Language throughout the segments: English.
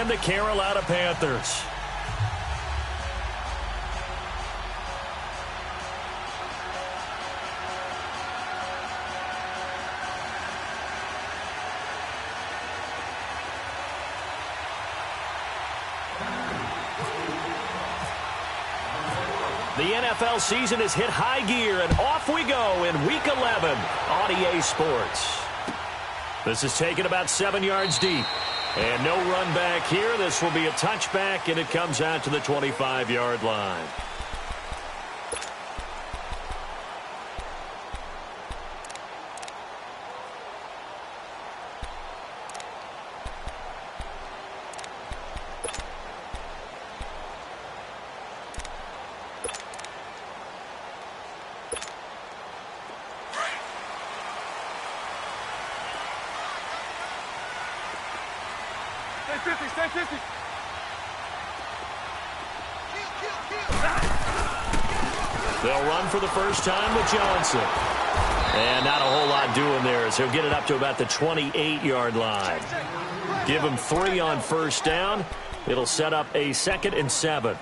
the Carolina Panthers. The NFL season has hit high gear, and off we go in Week 11 on EA Sports. This is taken about 7 yards deep. And no run back here. This will be a touchback, and it comes out to the 25-yard line. Stay 50. They'll run for the first time with Johnson. And not a whole lot doing there as he'll get it up to about the 28-yard line. Give him 3 on first down. It'll set up a 2nd and 7.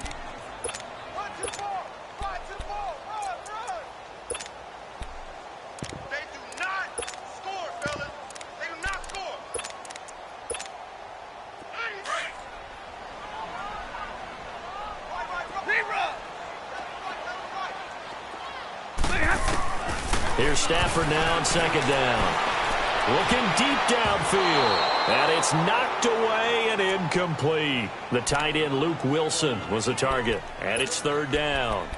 Here's Stafford now on 2nd down. Looking deep downfield. And it's knocked away and incomplete. The tight end, Luke Wilson, was the target. And it's 3rd down.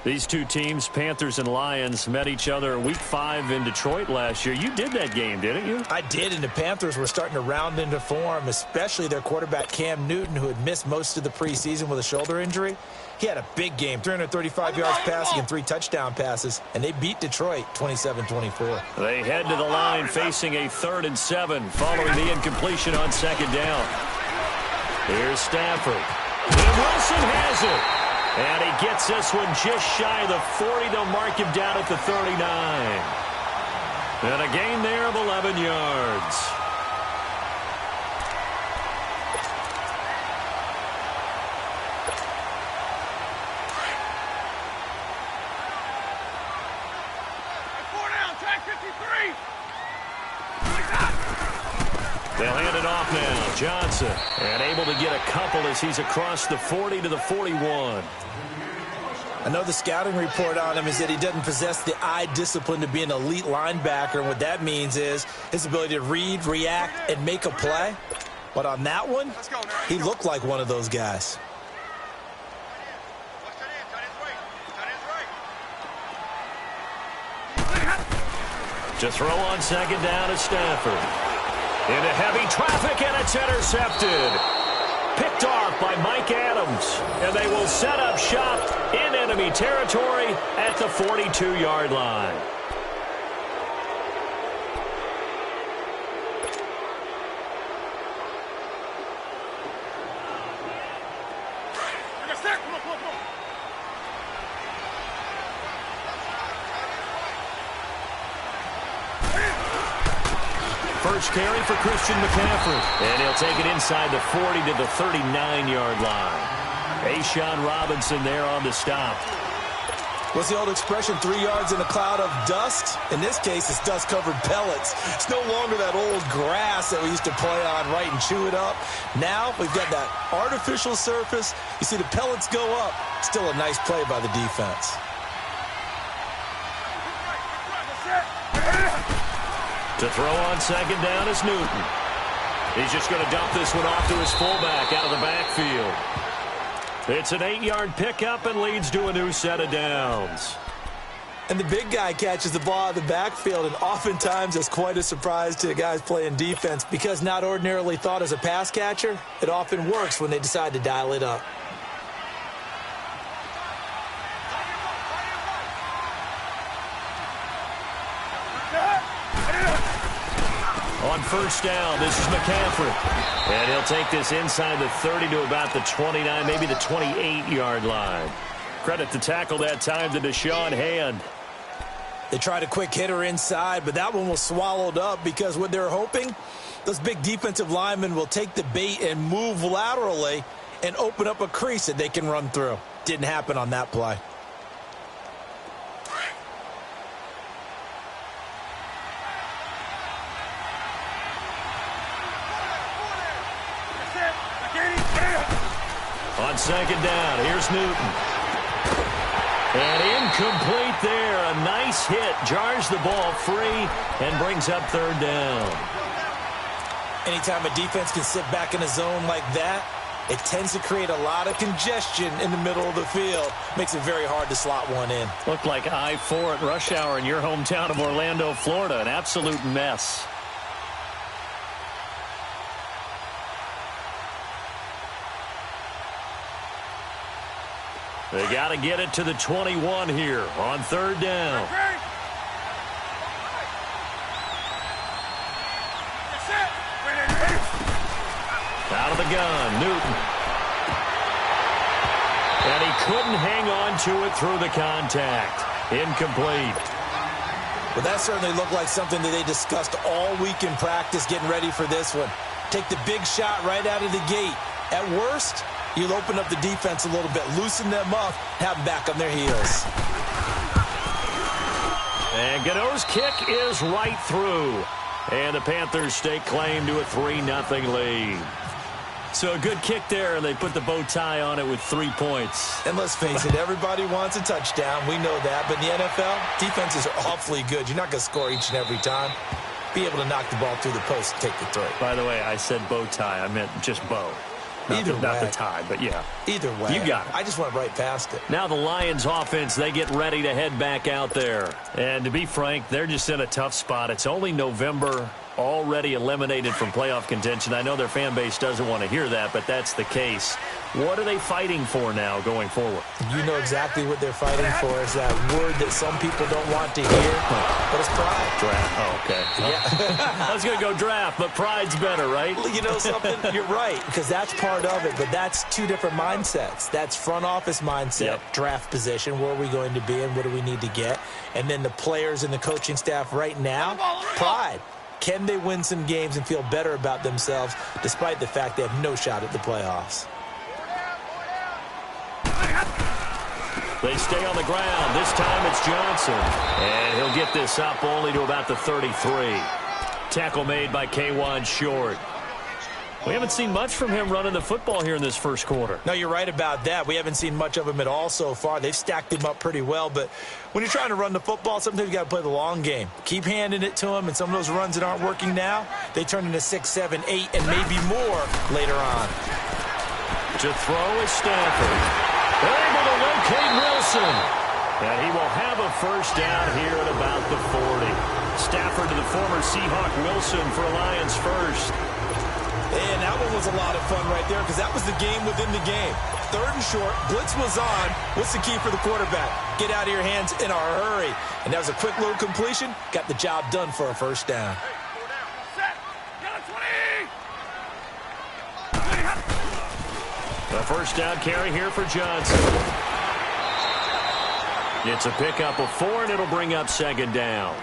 These two teams, Panthers and Lions, met each other Week 5 in Detroit last year. You did that game, didn't you? I did, and the Panthers were starting to round into form, especially their quarterback Cam Newton, who had missed most of the preseason with a shoulder injury. He had a big game, 335 yards passing and 3 touchdown passes, and they beat Detroit 27-24. They head to the line facing a 3rd and 7 following the incompletion on 2nd down. Here's Stafford. And Wilson has it. And he gets this one just shy of the 40. They'll mark him down at the 39. And a gain there of 11 yards. They'll hand it off now. Johnson, and able to get a couple as he's across the 40 to the 41. I know the scouting report on him is that he doesn't possess the eye discipline to be an elite linebacker. And what that means is his ability to read, react, and make a play. But on that one, he looked like one of those guys. To throw on 2nd down is Stafford. Into heavy traffic, and it's intercepted. Picked off by Mike Adams. And they will set up shop in enemy territory at the 42-yard line. First carry for Christian McCaffrey. And he'll take it inside the 40 to the 39-yard line. A'Shawn Robinson there on the stop. What's the old expression, 3 yards in a cloud of dust? In this case, it's dust-covered pellets. It's no longer that old grass that we used to play on, right, and chew it up. Now we've got that artificial surface. You see the pellets go up. Still a nice play by the defense. To throw on 2nd down is Newton. He's just going to dump this one off to his fullback out of the backfield. It's an 8-yard pickup and leads to a new set of downs. And the big guy catches the ball out of the backfield, and oftentimes it's quite a surprise to the guys playing defense because not ordinarily thought as a pass catcher, it often works when they decide to dial it up. On first down, this is McCaffrey. And he'll take this inside the 30 to about the 29, maybe the 28-yard line. Credit to tackle that time to Deshaun Hand. They tried a quick hitter inside, but that one was swallowed up because what they're hoping Those big defensive linemen will take the bait and move laterally and open up a crease that they can run through. Didn't happen on that play. On second down, here's Newton. And incomplete there. A nice hit. Jars the ball free and brings up third down. Anytime a defense can sit back in a zone like that, it tends to create a lot of congestion in the middle of the field. Makes it very hard to slot one in. Looked like I-4 at rush hour in your hometown of Orlando, Florida. An absolute mess. They got to get it to the 21 here on third down. Out of the gun, Newton. And he couldn't hang on to it through the contact. Incomplete. Well, that certainly looked like something that they discussed all week in practice getting ready for this one. Take the big shot right out of the gate. At worst, you'll open up the defense a little bit, loosen them up, have them back on their heels. And Godot's kick is right through. And the Panthers stake claim to a 3-0 lead. So a good kick there, and they put the bow tie on it with 3 points. And let's face it, everybody wants a touchdown. We know that. But in the NFL, defenses are awfully good. You're not going to score each and every time. Be able to knock the ball through the post and take the throw. By the way, I said bow tie. I meant just bow. Not the tie, but yeah. Either way. You got it. I just went right past it. Now the Lions offense, they get ready to head back out there. And to be frank, they're just in a tough spot. It's only November, already eliminated from playoff contention. I know their fan base doesn't want to hear that, but that's the case. What are they fighting for now going forward? You know exactly what they're fighting for. Is that word that some people don't want to hear, but it's pride. Draft. Oh, okay. Yeah. I was going to go draft, but pride's better, right? You know something? You're right, because that's part of it, but that's two different mindsets. That's front office mindset, draft position, where are we going to be and what do we need to get? And then the players and the coaching staff right now, pride. Can they win some games and feel better about themselves despite the fact they have no shot at the playoffs? They stay on the ground. This time it's Johnson. And he'll get this up only to about the 33. Tackle made by K'Wan Short. We haven't seen much from him running the football here in this first quarter. No, you're right about that. We haven't seen much of him at all so far. They've stacked him up pretty well, but when you're trying to run the football, sometimes you got to play the long game. Keep handing it to him, and some of those runs that aren't working now, they turn into 6, 7, 8, and maybe more later on. To throw is Stafford. They're able to locate Wilson. And he will have a first down here at about the 40. Stafford to the former Seahawk Wilson for Lions first. And that one was a lot of fun right there because that was the game within the game. Third and short, blitz was on. What's the key for the quarterback? Get out of your hands in a hurry. And that was a quick little completion. Got the job done for a first down. The first down carry here for Johnson. It's a pickup of 4, and it'll bring up second down.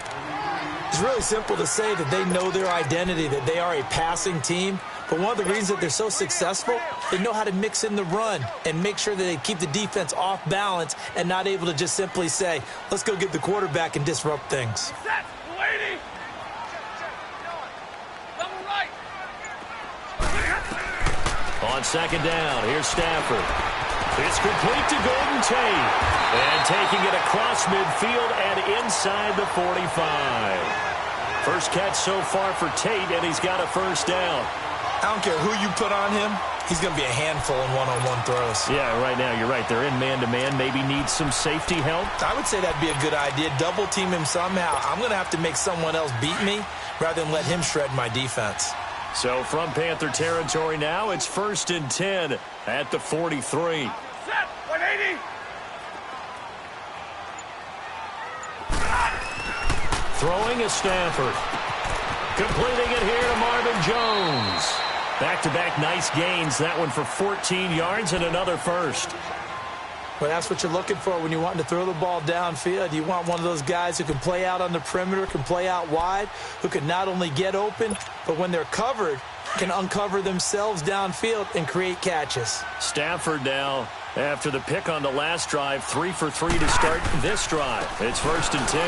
It's really simple to say that they know their identity, that they are a passing team. But one of the reasons that they're so successful, they know how to mix in the run and make sure that they keep the defense off balance and not able to just simply say, let's go get the quarterback and disrupt things. On second down, here's Stafford. It's complete to Golden Tate. And taking it across midfield and inside the 45. First catch so far for Tate, and he's got a first down. I don't care who you put on him. He's going to be a handful in one-on-one throws. Yeah, right now, you're right. They're in man-to-man. Maybe need some safety help. I would say that'd be a good idea. Double team him somehow. I'm going to have to make someone else beat me rather than let him shred my defense. So from Panther territory now, it's 1st and 10 at the 43. Set, 180. Throwing is Stafford. Completing it here to Marvin Jones. Back-to-back nice gains. That one for 14 yards and another first. Well, that's what you're looking for when you want to throw the ball downfield. You want one of those guys who can play out on the perimeter, can play out wide, who can not only get open, but when they're covered, can uncover themselves downfield and create catches. Stafford now, after the pick on the last drive, 3 for 3 to start this drive. It's 1st and 10.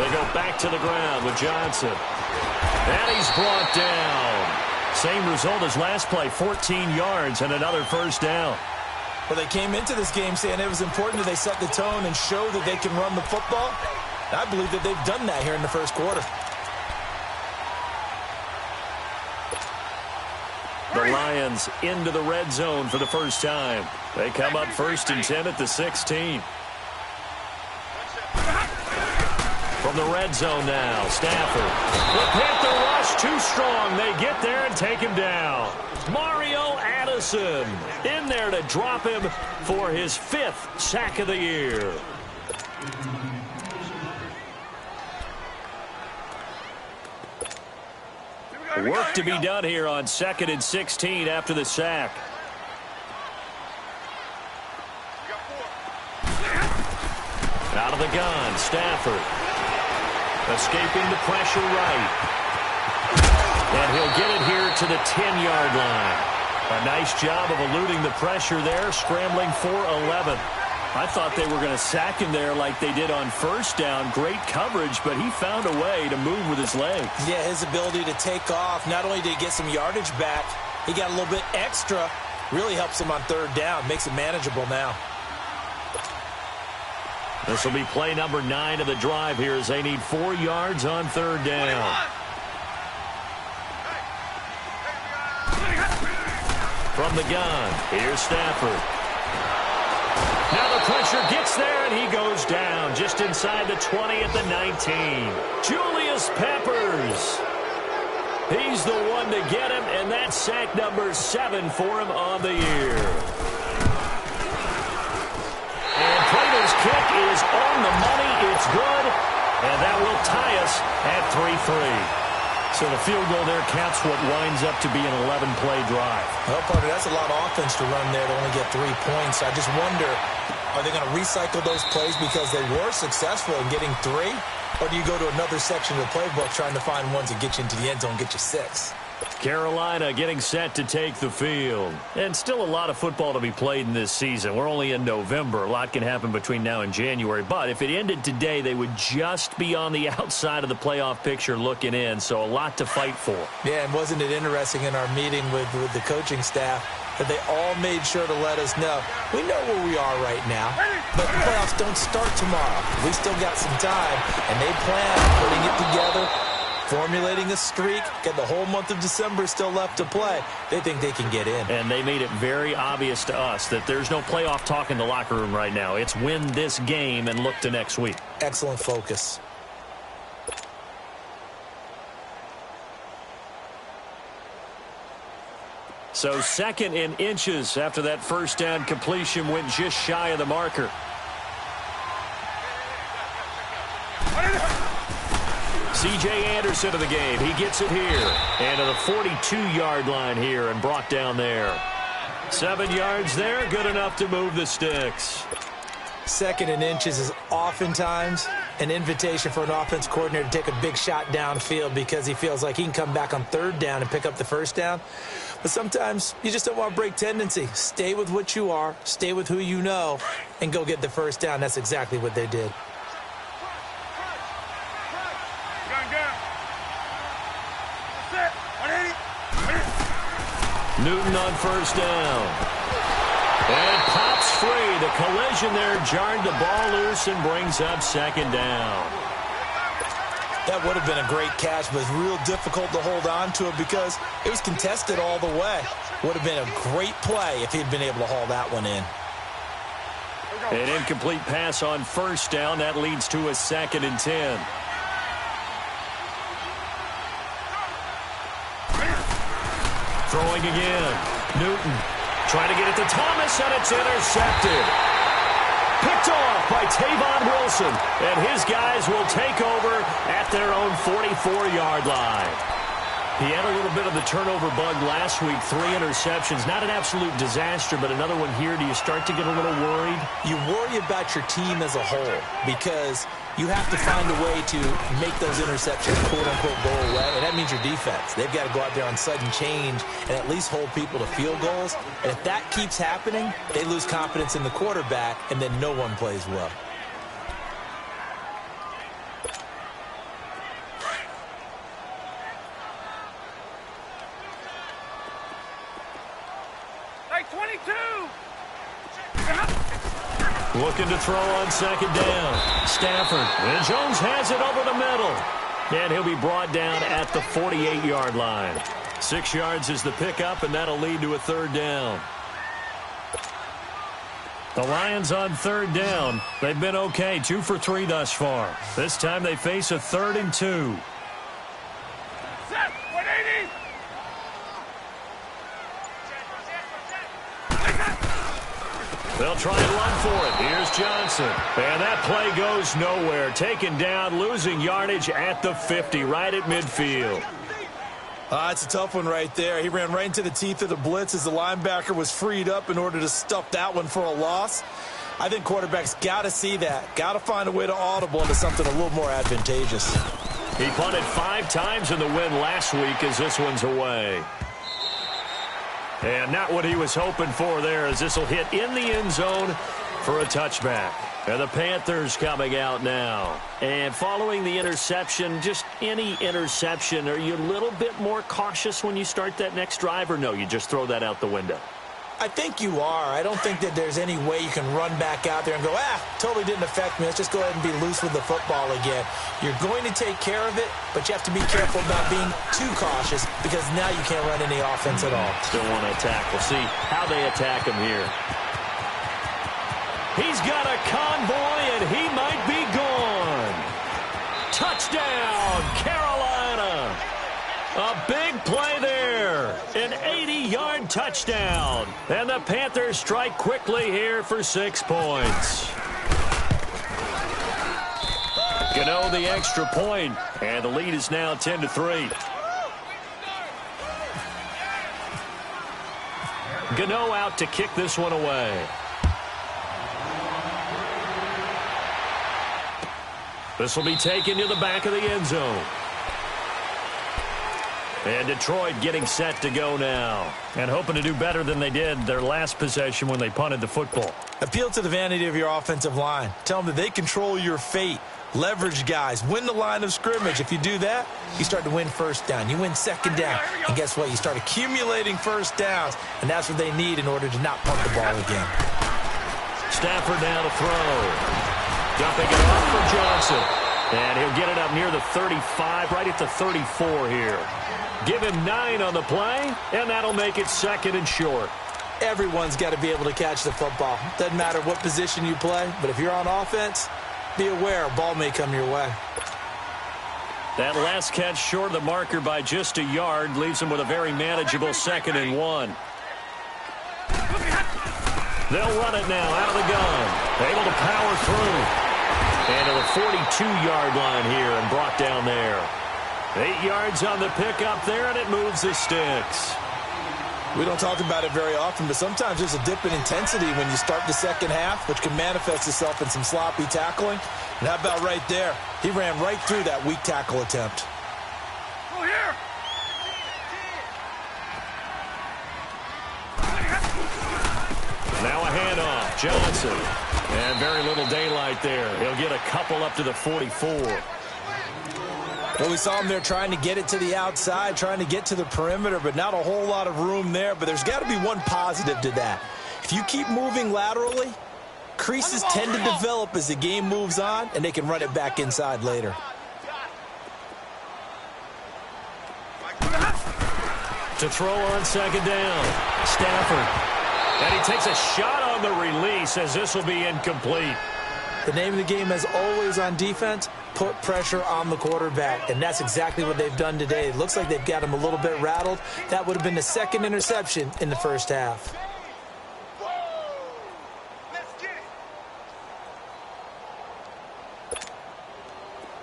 They go back to the ground with Johnson. And he's brought down. Same result as last play, 14 yards and another 1st down. Well, they came into this game saying it was important that they set the tone and show that they can run the football. I believe that they've done that here in the first quarter. The Lions into the red zone for the first time. They come up 1st and 10 at the 16. From the red zone now, Stafford. The Panther rush too strong. They get there and take him down. Mario Addison in there to drop him for his 5th sack of the year. Work to be done here on 2nd and 16 after the sack. Out of the gun, Stafford. Escaping the pressure right. And he'll get it here to the 10-yard line. A nice job of eluding the pressure there, scrambling for 11. I thought they were going to sack him there like they did on 1st down. Great coverage, but he found a way to move with his legs. Yeah, his ability to take off. Not only did he get some yardage back, he got a little bit extra. Really helps him on 3rd down. Makes it manageable now. This will be play number 9 of the drive here as they need 4 yards on 3rd down. From the gun, here's Stafford. Now the pressure gets there, and he goes down just inside the 20 at the 19. Julius Peppers. He's the one to get him, and that's sack number 7 for him on the year. And Prater's kick is on the money. It's good, and that will tie us at 3-3. So the field goal there counts what winds up to be an 11-play drive. Well, partner, that's a lot of offense to run there to only get 3 points. I just wonder, are they going to recycle those plays because they were successful in getting 3? Or do you go to another section of the playbook trying to find ones that get you into the end zone and get you 6? Carolina getting set to take the field. And still a lot of football to be played in this season. We're only in November. A lot can happen between now and January. But if it ended today, they would just be on the outside of the playoff picture looking in. So a lot to fight for. Yeah, and wasn't it interesting in our meeting with the coaching staff that they all made sure to let us know, we know where we are right now, but the playoffs don't start tomorrow. We still got some time, and they plan on putting it together, formulating a streak, got the whole month of December still left to play. They think they can get in. And they made it very obvious to us that there's no playoff talk in the locker room right now. It's win this game and look to next week. Excellent focus. So 2nd and inches after that 1st down completion went just shy of the marker. C.J. Anderson of the game. He gets it here. And to the 42-yard line here and brought down there. 7 yards there. Good enough to move the sticks. 2nd and inches is oftentimes an invitation for an offense coordinator to take a big shot downfield because he feels like he can come back on 3rd down and pick up the 1st down. But sometimes you just don't want to break tendency. Stay with what you are, stay with who you know, and go get the 1st down. That's exactly what they did. Newton on 1st down. And pops free. The collision there jarred the ball loose and brings up 2nd down. That would have been a great catch, but it's real difficult to hold on to it because it was contested all the way. Would have been a great play if he'd been able to haul that one in. An incomplete pass on 1st down. That leads to a 2nd and 10. Throwing again. Newton trying to get it to Thomas, and it's intercepted. Picked off by Tavon Wilson, and his guys will take over at their own 44-yard line. He had a little bit of the turnover bug last week, 3 interceptions. Not an absolute disaster, but another one here. Do you start to get a little worried? You worry about your team as a whole because you have to find a way to make those interceptions, quote-unquote, go away, and that means your defense. They've got to go out there on sudden change and at least hold people to field goals. And if that keeps happening, they lose confidence in the quarterback, and then no one plays well. Looking to throw on second down. Stafford. And Jones has it over the middle. And he'll be brought down at the 48-yard line. 6 yards is the pickup, and that'll lead to a third down. The Lions on third down. They've been okay, 2 for 3 thus far. This time they face a 3rd and 2. Set, 180. They'll try and run for it. Here's Johnson. And that play goes nowhere. Taken down, losing yardage at the 50, right at midfield. It's a tough one right there. He ran right into the teeth of the blitz as the linebacker was freed up in order to stuff that one for a loss. I think quarterbacks got to see that. Got to find a way to audible into something a little more advantageous. He punted 5 times in the win last week as this one's away. And not what he was hoping for there as this will hit in the end zone for a touchback. And the Panthers coming out now. And following the interception, just any interception, are you a little bit more cautious when you start that next drive, or no, you just throw that out the window? I think you are. I don't think that there's any way you can run back out there and go, totally didn't affect me. Let's just go ahead and be loose with the football again. You're going to take care of it, but you have to be careful about being too cautious because now you can't run any offense at all. Still want to attack. We'll see how they attack him here. He's got a convoy, and he might be gone. Touchdown, Carolina. A big play there. An 80-yard touchdown. And the Panthers strike quickly here for 6 points. Gano the extra point, and the lead is now 10-3. Gano out to kick this one away. This will be taken to the back of the end zone. And Detroit getting set to go now. And hoping to do better than they did their last possession when they punted the football. Appeal to the vanity of your offensive line. Tell them that they control your fate. Leverage guys. Win the line of scrimmage. If you do that, you start to win first down. You win second down. And guess what? You start accumulating first downs. And that's what they need in order to not punt the ball again. Stafford now to throw. Dumping it off for Johnson. And he'll get it up near the 35, right at the 34 here. Give him 9 on the play, and that'll make it 2nd and short. Everyone's got to be able to catch the football. Doesn't matter what position you play, but if you're on offense, be aware a ball may come your way. That last catch short of the marker by just a yard leaves him with a very manageable 2nd and 1. They'll run it now out of the gun. Able to power through. And to the 42-yard line here and brought down there. 8 yards on the pickup there, and it moves the sticks. We don't talk about it very often, but sometimes there's a dip in intensity when you start the second half, which can manifest itself in some sloppy tackling. And how about right there? He ran right through that weak tackle attempt. Go here. Now a handoff. Johnson. And very little daylight there. He'll get a couple up to the 44. Well, we saw him there trying to get it to the outside, trying to get to the perimeter, but not a whole lot of room there. But there's got to be one positive to that. If you keep moving laterally, creases tend to develop as the game moves on, and they can run it back inside later. To throw on second down. Stafford. And he takes a shot on the release as this will be incomplete. The name of the game, as always on defense, put pressure on the quarterback. And that's exactly what they've done today. It looks like they've got him a little bit rattled. That would have been the 2nd interception in the first half.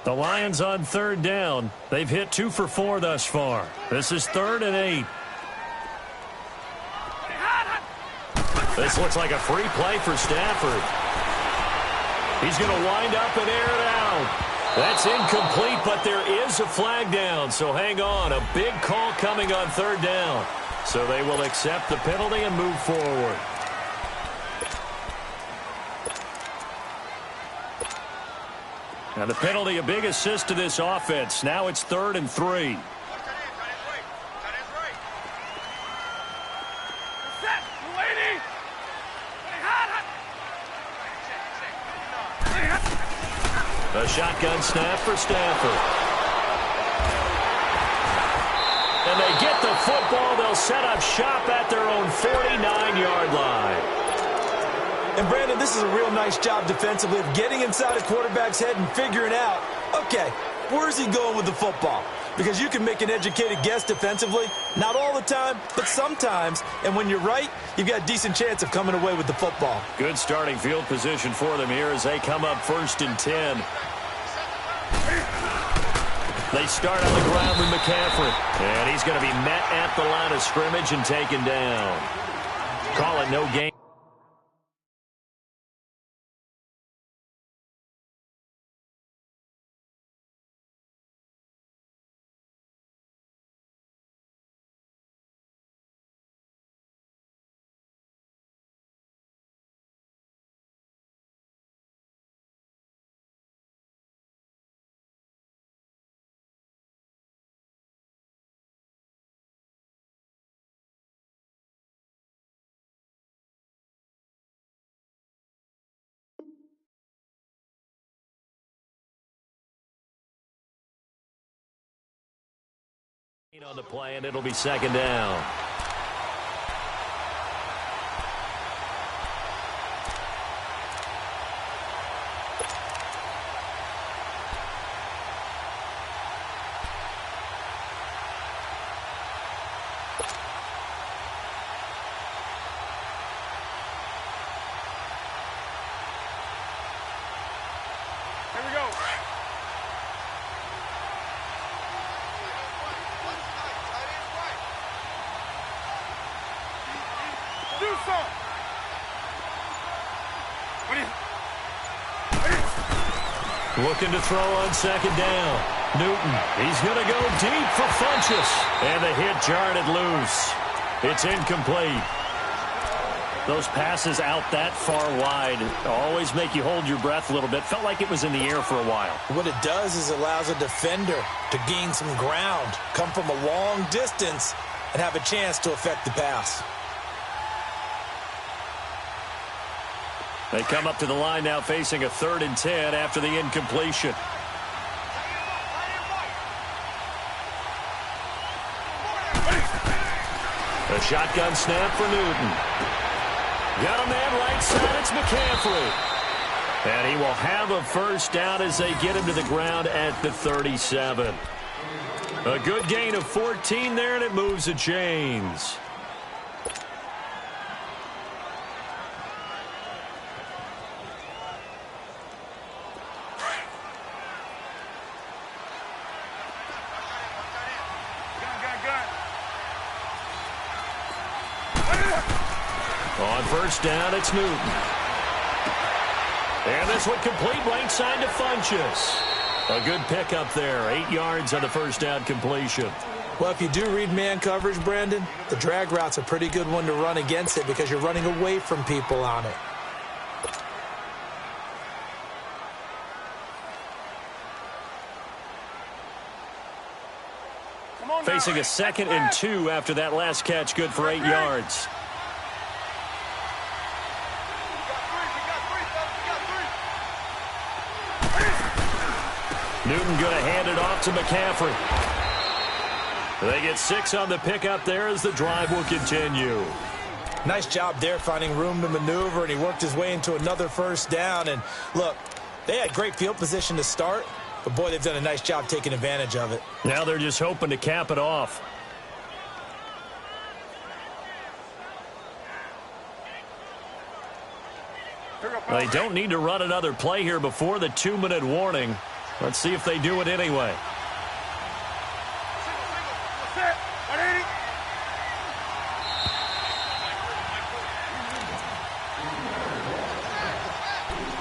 The Lions on third down. They've hit 2 for 4 thus far. This is 3rd and 8. This looks like a free play for Stafford. He's going to wind up and air it out. That's incomplete, but there is a flag down, so hang on. A big call coming on third down. So they will accept the penalty and move forward. Now the penalty, a big assist to this offense. Now it's 3rd and 3. A shotgun snap for Stafford. And they get the football. They'll set up shop at their own 49-yard line. And, Brandon, this is a real nice job defensively of getting inside a quarterback's head and figuring out, okay, where's he going with the football? Because you can make an educated guess defensively. Not all the time, but sometimes. And when you're right, you've got a decent chance of coming away with the football. Good starting field position for them here as they come up 1st and 10. They start on the ground with McCaffrey. And he's going to be met at the line of scrimmage and taken down. Call it no gain. On the play, and it'll be 2nd down. Here we go. Do something. Looking to throw on 2nd down. Newton, he's going to go deep for Funchess. And the hit jarred it loose. It's incomplete. Those passes out that far wide always make you hold your breath a little bit. Felt like it was in the air for a while. What it does is allows a defender to gain some ground, come from a long distance, and have a chance to affect the pass. They come up to the line now facing a 3rd and 10 after the incompletion. A shotgun snap for Newton. Got a man right side. It's McCaffrey. And he will have a 1st down as they get him to the ground at the 37. A good gain of 14 there, and it moves the chains. On 1st down, it's Newton. And this one complete right side to Funchess. A good pickup there. 8 yards on the 1st down completion. Well, if you do read man coverage, Brandon, the drag route's a pretty good one to run against it because you're running away from people on it. Facing a 2nd and 2 after that last catch. Good for 8 yards. Newton going to hand it off to McCaffrey. They get 6 on the pickup there as the drive will continue. Nice job there finding room to maneuver, and he worked his way into another 1st down. And look, they had great field position to start, but boy, they've done a nice job taking advantage of it. Now they're just hoping to cap it off. They don't need to run another play here before the 2-minute warning. Let's see if they do it anyway. Set. 180.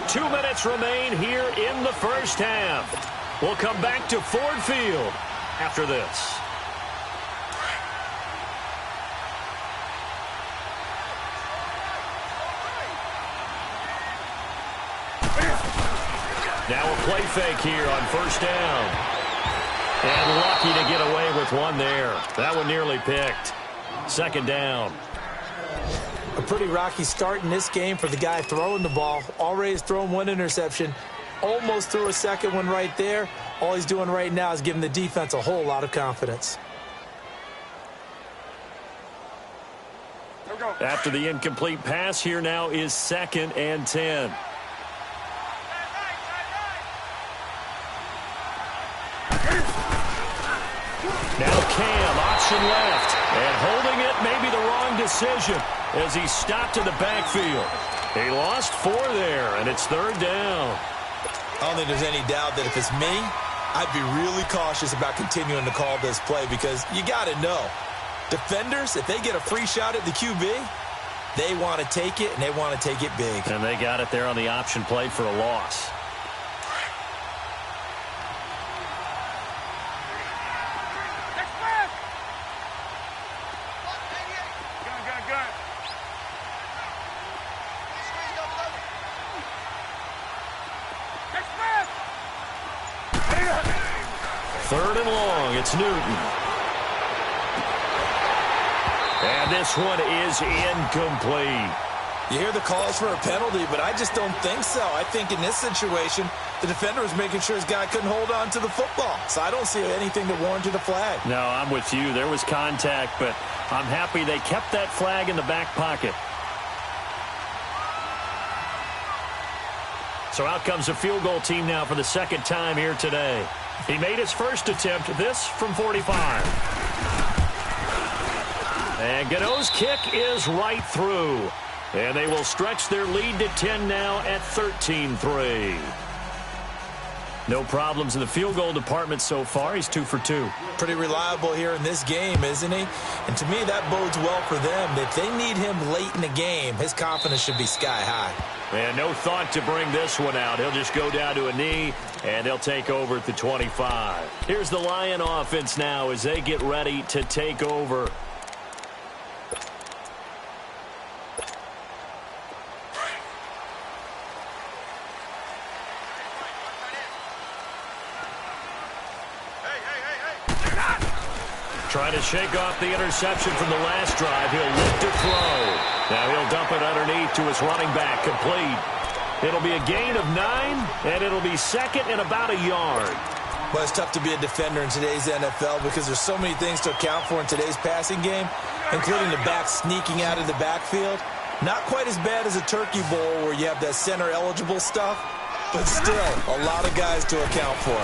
2 minutes remain here in the first half. We'll come back to Ford Field after this. Now a play fake here on first down. And lucky to get away with one there. That one nearly picked. Second down. A pretty rocky start in this game for the guy throwing the ball. Already has thrown one interception. Almost threw a second one right there. All he's doing right now is giving the defense a whole lot of confidence. After the incomplete pass, here now is 2nd and 10. Now Cam, option left. And holding it may be the wrong decision as he stopped in the backfield. He lost 4 there, and it's 3rd down. I don't think there's any doubt that if it's me, I'd be really cautious about continuing to call this play because you got to know, defenders, if they get a free shot at the QB, they want to take it, and they want to take it big. And they got it there on the option play for a loss. Third and long, it's Newton. And this one is incomplete. You hear the calls for a penalty, but I just don't think so. I think in this situation, the defender was making sure his guy couldn't hold on to the football. So I don't see anything that warranted a flag. No, I'm with you. There was contact, but I'm happy they kept that flag in the back pocket. So out comes the field goal team now for the second time here today. He made his first attempt, this from 45. And Gano's kick is right through. And they will stretch their lead to 10 now at 13-3. No problems in the field goal department so far. He's 2 for 2. Pretty reliable here in this game, isn't he? And to me, that bodes well for them. If they need him late in the game, his confidence should be sky high. And no thought to bring this one out. He'll just go down to a knee, and they'll take over at the 25. Here's the Lion offense now as they get ready to take over. Trying to shake off the interception from the last drive. He'll look to throw. Now he'll dump it underneath to his running back. Complete. It'll be a gain of 9, and it'll be second and about a yard. Well, it's tough to be a defender in today's NFL because there's so many things to account for in today's passing game, including the back sneaking out of the backfield. Not quite as bad as a turkey bowl where you have that center-eligible stuff, but still a lot of guys to account for.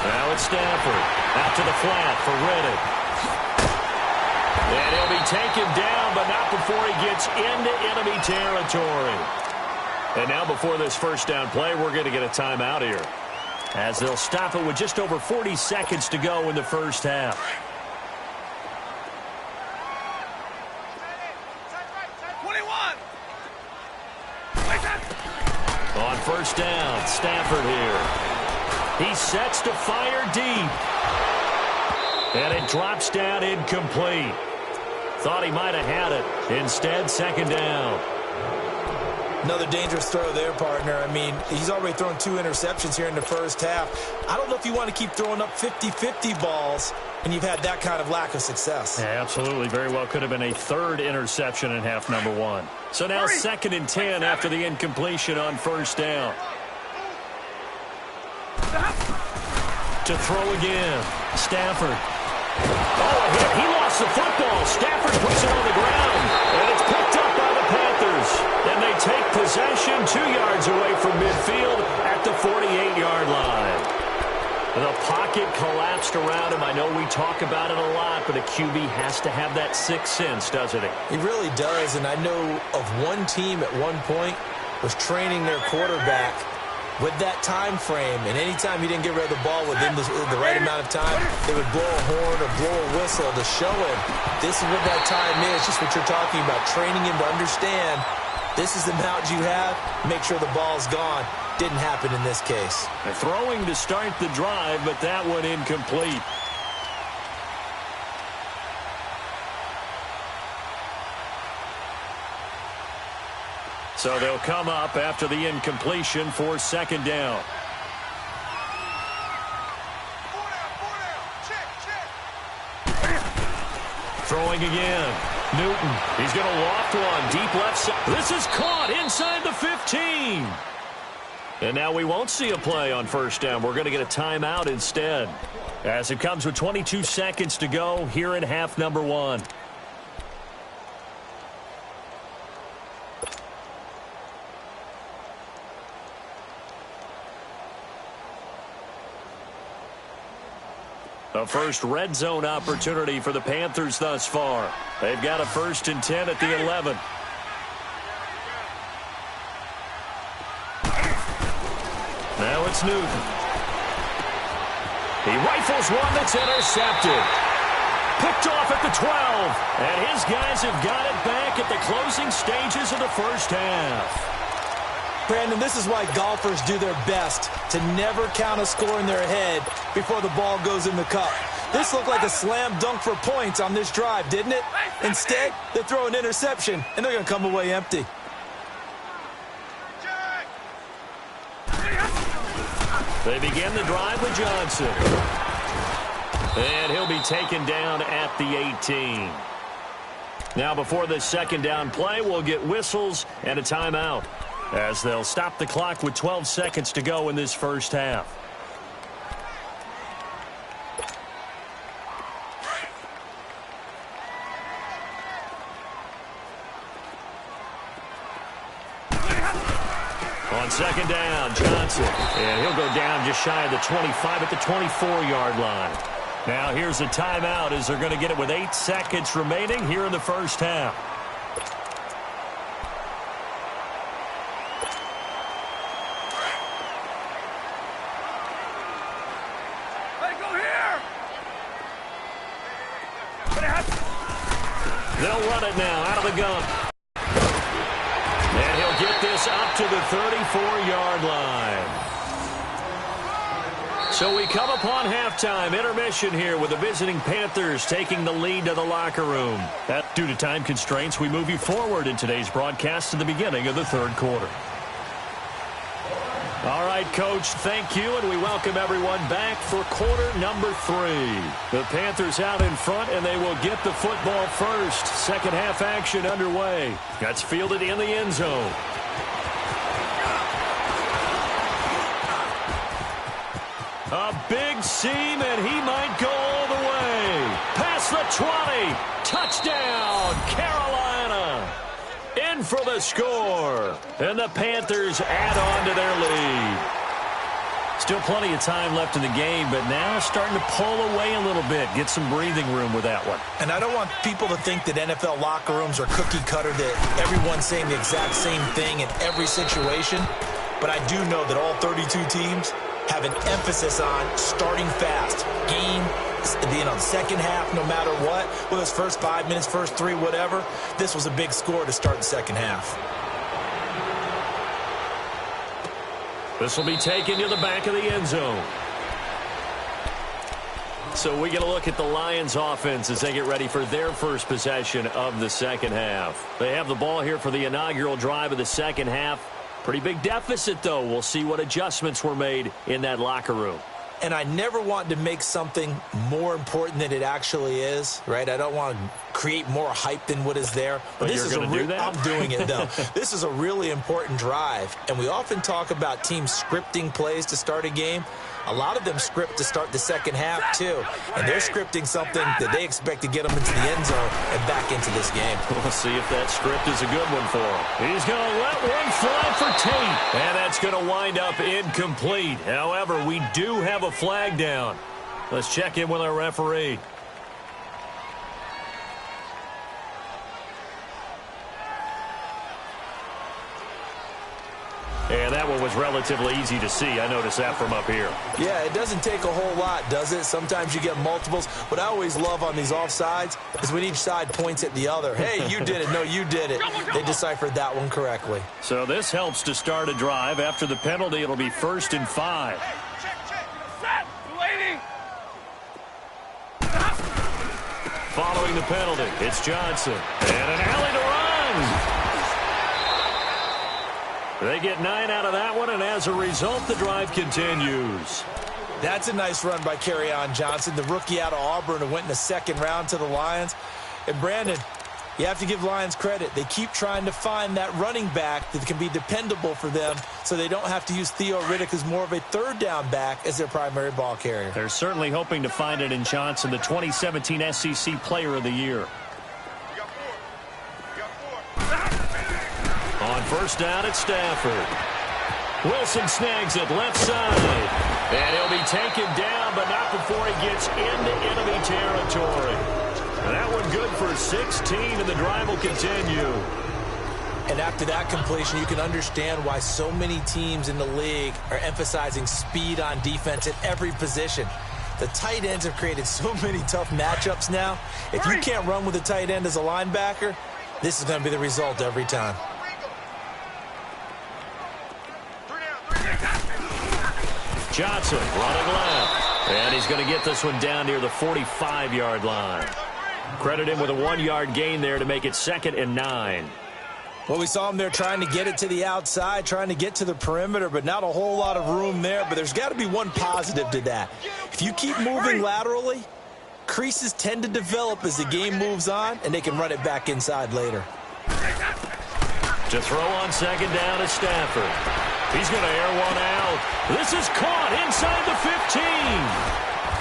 Now it's Stafford. Out to the flat for Riddick. And he'll be taken down, but not before he gets into enemy territory. And now before this first down play, we're going to get a timeout here, as they'll stop it with just over 40 seconds to go in the first half. On first down, Stafford here. He sets to fire deep. And it drops down incomplete. Thought he might have had it. Instead, second down. Another dangerous throw there, partner. I mean, he's already thrown 2 interceptions here in the first half. I don't know if you want to keep throwing up 50-50 balls and you've had that kind of lack of success. Yeah, absolutely. Very well could have been a 3rd interception in half number 1. So now 2nd and 10 after the incompletion on first down. To throw again. Stafford. Oh, a hit. He lost the football. Stafford puts it on the ground. And it's picked up by the Panthers. And they take possession 2 yards away from midfield at the 48-yard line. The pocket collapsed around him. I know we talk about it a lot, but a QB has to have that sixth sense, doesn't he? He really does. And I know of one team at one point was training their quarterback with that time frame, and anytime he didn't get rid of the ball within the right amount of time, they would blow a horn or blow a whistle to show him this is what that time is, just what you're talking about, training him to understand this is the amount you have, make sure the ball's gone. Didn't happen in this case. Throwing to start the drive, but that one incomplete. So they'll come up after the incompletion for second down. Throwing again. Newton. He's going to loft one. Deep left side. This is caught inside the 15. And now we won't see a play on first down. We're going to get a timeout instead. As it comes with 22 seconds to go here in half number 1. A first red zone opportunity for the Panthers thus far. They've got a 1st and 10 at the 11. Now it's Newton. He rifles one that's intercepted. Picked off at the 12. And his guys have got it back at the closing stages of the first half. Brandon, this is why golfers do their best to never count a score in their head before the ball goes in the cup. This looked like a slam dunk for points on this drive, didn't it? Instead, they throw an interception, and they're going to come away empty. They begin the drive with Johnson. And he'll be taken down at the 18. Now, before this second down play, we'll get whistles and a timeout, as they'll stop the clock with 12 seconds to go in this first half. On second down, Johnson. And he'll go down just shy of the 25 at the 24-yard line. Now here's a timeout as they're going to get it with 8 seconds remaining here in the first half. They'll run it now out of the gun. And he'll get this up to the 34-yard line. So we come upon halftime intermission here with the visiting Panthers taking the lead to the locker room. Due to time constraints, we move you forward in today's broadcast to the beginning of the third quarter. All right, Coach, thank you, and we welcome everyone back for quarter number 3. The Panthers out in front, and they will get the football first. Second half action underway. That's fielded in the end zone. A big seam, and he might go all the way. Past the 20. Touchdown, Carolina. In for the score. And the Panthers add on to their lead. Still plenty of time left in the game, but now starting to pull away a little bit. Get some breathing room with that one. And I don't want people to think that NFL locker rooms are cookie cutter, that everyone's saying the exact same thing in every situation. But I do know that all 32 teams have an emphasis on starting fast. Second half, no matter what, whether it's first 5 minutes, first 3, whatever, this was a big score to start the second half. This will be taken to the back of the end zone. So we get a look at the Lions offense as they get ready for their first possession of the second half. They have the ball here for the inaugural drive of the second half. Pretty big deficit, though. We'll see what adjustments were made in that locker room. And I never want to make something more important than it actually is, right? I don't want to create more hype than what is there. But this is going to do that? I'm doing it, though. This is a really important drive. And we often talk about teams scripting plays to start a game. A lot of them script to start the second half, too. And they're scripting something that they expect to get them into the end zone and back into this game. We'll see if that script is a good one for him. He's going to let one fly for Tate. And that's going to wind up incomplete. However, we do have a flag down. Let's check in with our referee. And that one was relatively easy to see. I noticed that from up here. Yeah, it doesn't take a whole lot, does it? Sometimes you get multiples. What I always love on these offsides is when each side points at the other. Hey, you did it. No, you did it. They deciphered that one correctly. So this helps to start a drive. After the penalty, it'll be 1st and 5. Following the penalty, it's Johnson. And an alley to run. They get 9 out of that one, and as a result, the drive continues. That's a nice run by Kerryon Johnson, the rookie out of Auburn who went in the 2nd round to the Lions. And Brandon, you have to give Lions credit. They keep trying to find that running back that can be dependable for them so they don't have to use Theo Riddick as more of a 3rd down back as their primary ball carrier. They're certainly hoping to find it in Johnson, the 2017 SEC Player of the Year. On 1st down, it's Stafford. Wilson snags it left side. And he'll be taken down, but not before he gets into enemy territory. And that one good for 16, and the drive will continue. And after that completion, you can understand why so many teams in the league are emphasizing speed on defense at every position. The tight ends have created so many tough matchups now. If you can't run with a tight end as a linebacker, this is going to be the result every time. Johnson running left. And he's going to get this one down near the 45-yard line. Credit him with a 1-yard gain there to make it 2nd and 9. Well, we saw him there trying to get it to the outside, trying to get to the perimeter, but not a whole lot of room there. But there's got to be one positive to that. If you keep moving laterally, creases tend to develop as the game moves on, and they can run it back inside later. To throw on 2nd down is Stafford. He's going to air one out. This is caught inside the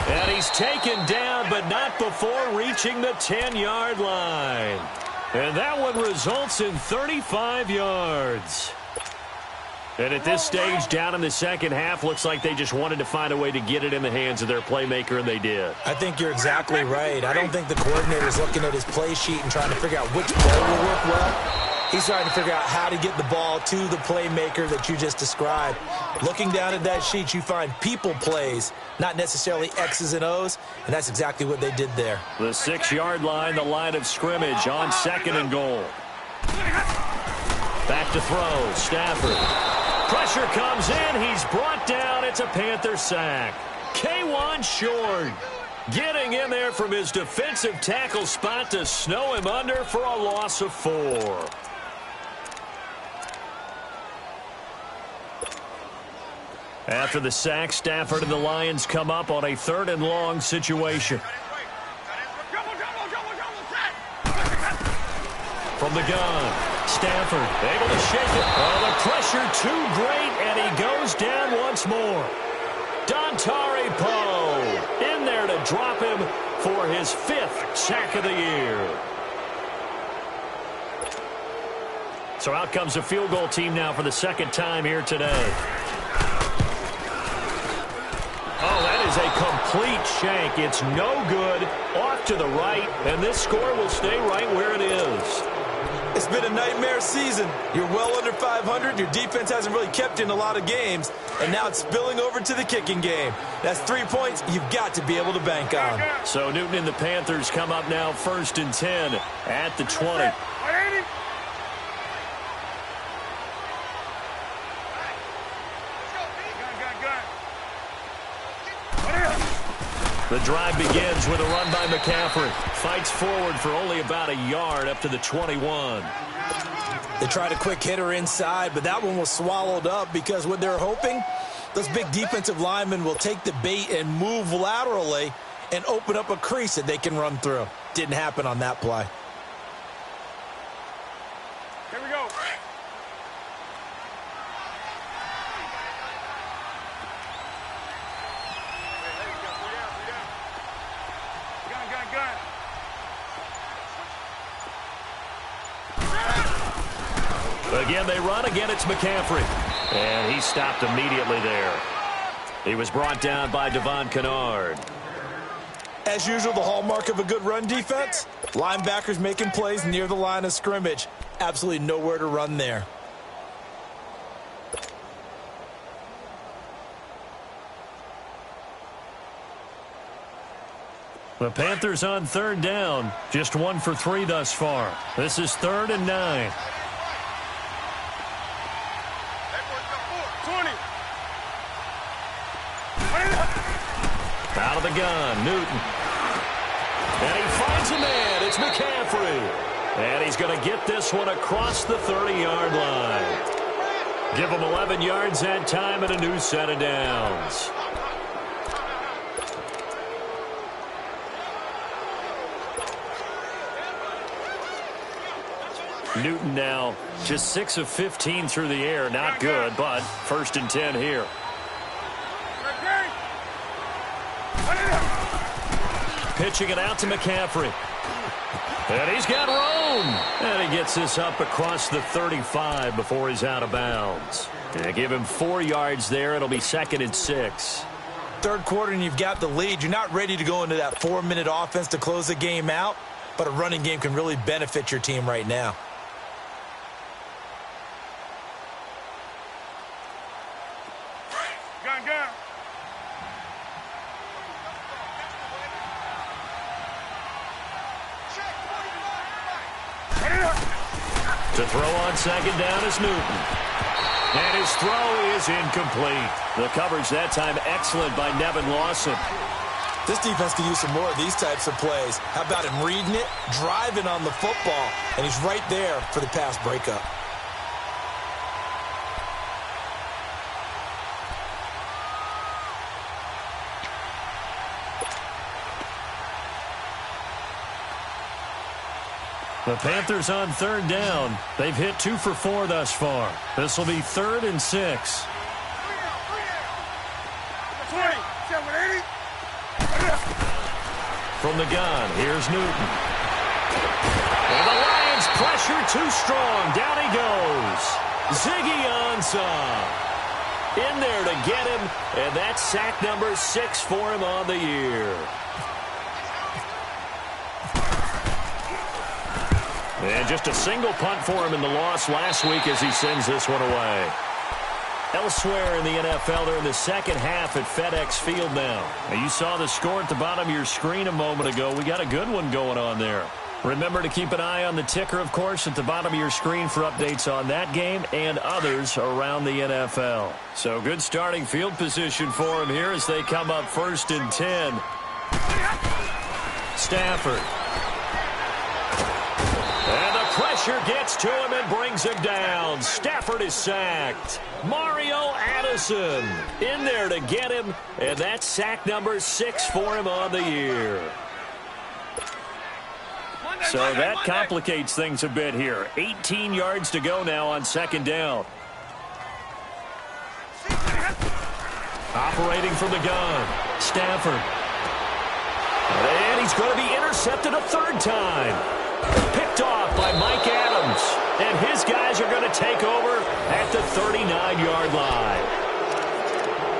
15. And he's taken down, but not before reaching the 10-yard line. And that one results in 35 yards. And at this stage, down in the 2nd half, looks like they just wanted to find a way to get it in the hands of their playmaker, and they did. I think you're exactly right. I don't think the coordinator's looking at his play sheet and trying to figure out which play will work well. He's trying to figure out how to get the ball to the playmaker that you just described. Looking down at that sheet, you find people plays, not necessarily X's and O's, and that's exactly what they did there. The 6-yard line, the line of scrimmage on 2nd and goal. Back to throw, Stafford. Pressure comes in, he's brought down, it's a Panther sack. K'Wan Short getting in there from his defensive tackle spot to snow him under for a loss of 4. After the sack, Stafford and the Lions come up on a 3rd and long situation. From the gun, Stafford able to shake it. Oh, the pressure too great, and he goes down once more. Dontari Poe in there to drop him for his 5th sack of the year. So out comes the field goal team now for the 2nd time here today. Oh, that is a complete shank. It's no good. Off to the right, and this score will stay right where it is. It's been a nightmare season. You're well under 500. Your defense hasn't really kept in a lot of games, and now it's spilling over to the kicking game. That's 3 points you've got to be able to bank on. So Newton and the Panthers come up now 1st and 10 at the 20. The drive begins with a run by McCaffrey. Fights forward for only about a yard up to the 21. They tried a quick hitter inside, but that one was swallowed up because what they're hoping, those big defensive linemen will take the bait and move laterally and open up a crease that they can run through. Didn't happen on that play. Here we go. Again, they run. Again, it's McCaffrey. And he stopped immediately there. He was brought down by Devon Kennard. As usual, the hallmark of a good run defense, linebackers making plays near the line of scrimmage. Absolutely nowhere to run there. The Panthers on third down, just 1 for 3 thus far. This is 3rd and 9. 20. Out of the gun, Newton. And he finds a man. It's McCaffrey. And he's going to get this one across the 30-yard line. Give him 11 yards that time and a new set of downs. Newton now just 6 of 15 through the air. Not good, but 1st and 10 here. Pitching it out to McCaffrey. And he's got room. And he gets this up across the 35 before he's out of bounds. And give him 4 yards there. It'll be 2nd and 6. Third quarter and you've got the lead. You're not ready to go into that 4-minute offense to close the game out, but a running game can really benefit your team right now. Gun. To throw on 2nd down is Newton. And his throw is incomplete. The coverage that time excellent by Nevin Lawson. This defense could use some more of these types of plays. How about him reading it, driving on the football, and he's right there for the pass breakup. The Panthers on third down. They've hit 2 for 4 thus far. This will be 3rd and 6. 20. 780. From the gun, here's Newton. And the Lions pressure too strong. Down he goes. Ziggy Ansah in there to get him. And that's sack number 6 for him on the year. And just a single punt for him in the loss last week as he sends this one away. Elsewhere in the NFL, they're in the second half at FedEx Field now. You saw the score at the bottom of your screen a moment ago. We got a good one going on there. Remember to keep an eye on the ticker, of course, at the bottom of your screen for updates on that game and others around the NFL. So good starting field position for him here as they come up 1st and 10. Stafford. And the pressure gets to him and brings him down. Stafford is sacked. Mario Addison in there to get him, and that's sack number 6 for him on the year. So that complicates things a bit here. 18 yards to go now on 2nd down. Operating from the gun, Stafford. And he's going to be intercepted a 3rd time. Picked off by Mike Adams. And his guys are going to take over at the 39-yard line.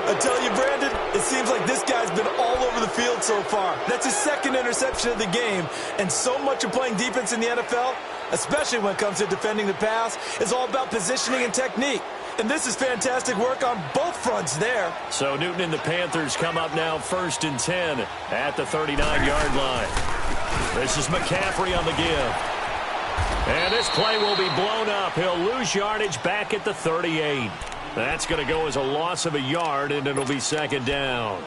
I tell you, Brandon, it seems like this guy's been all over the field so far. That's his 2nd interception of the game. And so much of playing defense in the NFL, especially when it comes to defending the pass, is all about positioning and technique. And this is fantastic work on both fronts there. So Newton and the Panthers come up now 1st and 10 at the 39-yard line. This is McCaffrey on the give. And this play will be blown up. He'll lose yardage back at the 38. That's going to go as a loss of a yard, and it'll be 2nd down.